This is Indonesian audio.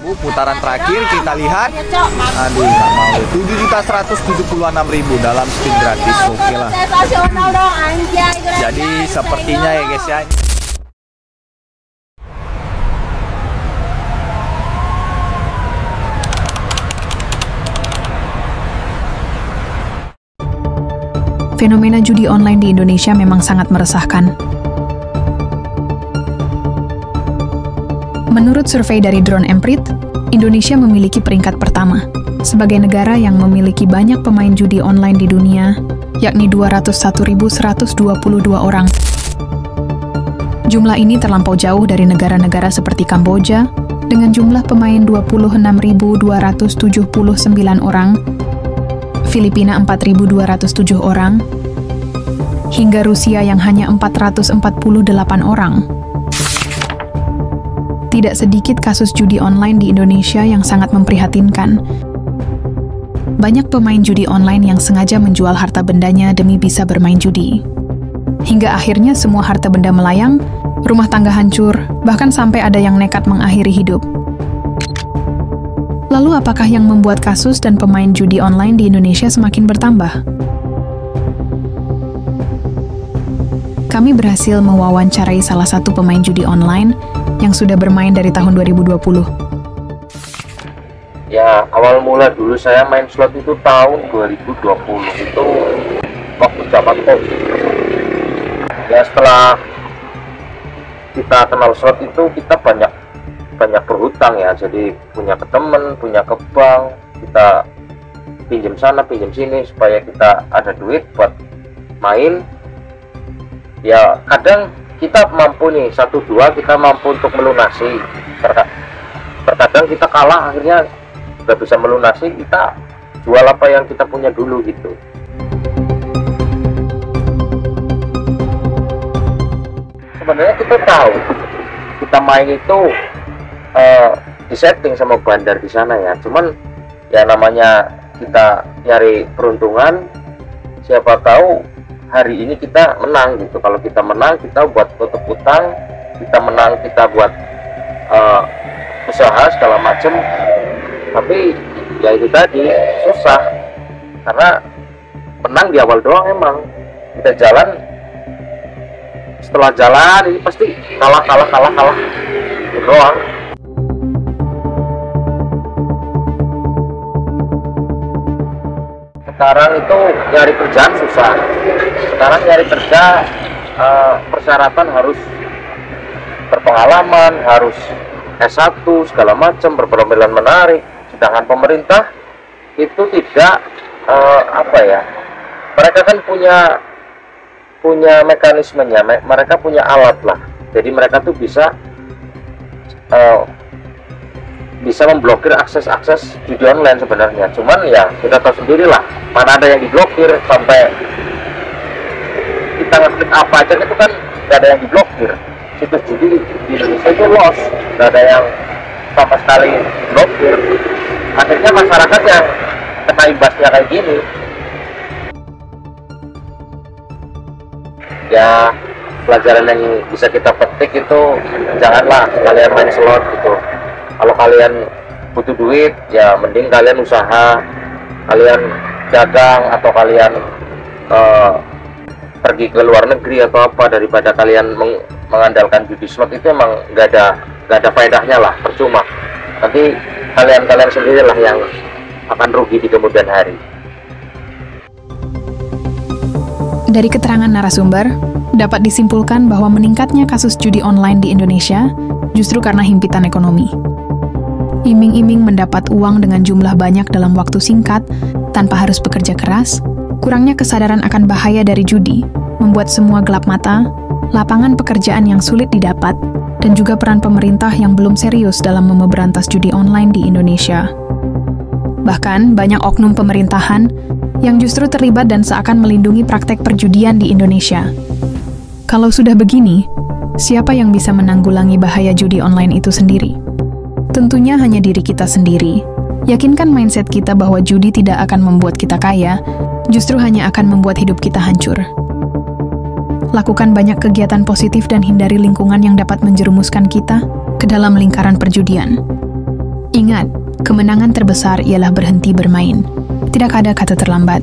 Putaran terakhir kita lihat. Aduh, nggak mau. 7.176.000 dalam spin gratis. Oke lah. Jadi sepertinya ya guys ya. Fenomena judi online di Indonesia memang sangat meresahkan. Menurut survei dari Drone Emprit, Indonesia memiliki peringkat pertama sebagai negara yang memiliki banyak pemain judi online di dunia, yakni 201.122 orang. Jumlah ini terlampau jauh dari negara-negara seperti Kamboja dengan jumlah pemain 26.279 orang, Filipina 4.207 orang, hingga Rusia yang hanya 448 orang. Tidak sedikit kasus judi online di Indonesia yang sangat memprihatinkan. Banyak pemain judi online yang sengaja menjual harta bendanya demi bisa bermain judi. Hingga akhirnya semua harta benda melayang, rumah tangga hancur, bahkan sampai ada yang nekat mengakhiri hidup. Lalu apakah yang membuat kasus dan pemain judi online di Indonesia semakin bertambah? Kami berhasil mewawancarai salah satu pemain judi online yang sudah bermain dari tahun 2020. Ya, awal mula dulu saya main slot itu tahun 2020, itu waktu zaman COVID. Ya, setelah kita kenal slot itu kita banyak berhutang ya, jadi punya ke temen, punya ke bank, kita pinjam sana pinjam sini supaya kita ada duit buat main. Ya kadang kita mampu nih, 1-2 kita mampu untuk melunasi, terkadang kita kalah, akhirnya nggak bisa melunasi, kita jual apa yang kita punya dulu gitu. Sebenarnya kita tahu kita main itu disetting sama bandar di sana ya, cuman ya namanya kita nyari peruntungan, siapa tahu hari ini kita menang gitu. Kalau kita menang kita buat tutup utang, kita menang kita buat usaha segala macem, tapi ya itu tadi susah karena menang di awal doang. Emang kita jalan, setelah jalan ini pasti kalah itu doang. Sekarang itu nyari kerjaan susah. Sekarang nyari kerja persyaratan harus berpengalaman, harus S1 segala macam, berpenampilan menarik. Sedangkan pemerintah itu tidak mereka kan punya mekanismenya, mereka punya alat lah. Jadi mereka tuh bisa memblokir akses judi online sebenarnya. Cuman ya kita tahu sendiri lah, mana ada yang diblokir, sampai kita ngeklik apa aja itu kan nggak ada yang diblokir. Situs judi di Indonesia itu lost, nggak ada yang sama sekali diblokir. Akhirnya masyarakat yang kena imbasnya kayak gini. Ya pelajaran yang bisa kita petik itu, janganlah kalian main slot gitu. Kalau kalian butuh duit, ya mending kalian usaha, kalian dagang, atau kalian pergi ke luar negeri atau apa, daripada kalian mengandalkan judi slot. Itu emang nggak ada faedahnya lah, percuma. Nanti kalian sendirilah yang akan rugi di kemudian hari. Dari keterangan narasumber, dapat disimpulkan bahwa meningkatnya kasus judi online di Indonesia justru karena himpitan ekonomi. Iming-iming mendapat uang dengan jumlah banyak dalam waktu singkat, tanpa harus bekerja keras, kurangnya kesadaran akan bahaya dari judi, membuat semua gelap mata, lapangan pekerjaan yang sulit didapat, dan juga peran pemerintah yang belum serius dalam memberantas judi online di Indonesia. Bahkan, banyak oknum pemerintahan yang justru terlibat dan seakan melindungi praktek perjudian di Indonesia. Kalau sudah begini, siapa yang bisa menanggulangi bahaya judi online itu sendiri? Tentunya hanya diri kita sendiri. Yakinkan mindset kita bahwa judi tidak akan membuat kita kaya, justru hanya akan membuat hidup kita hancur. Lakukan banyak kegiatan positif dan hindari lingkungan yang dapat menjerumuskan kita ke dalam lingkaran perjudian. Ingat Ingat, kemenangan terbesar ialah berhenti bermain. Tidak ada kata terlambat.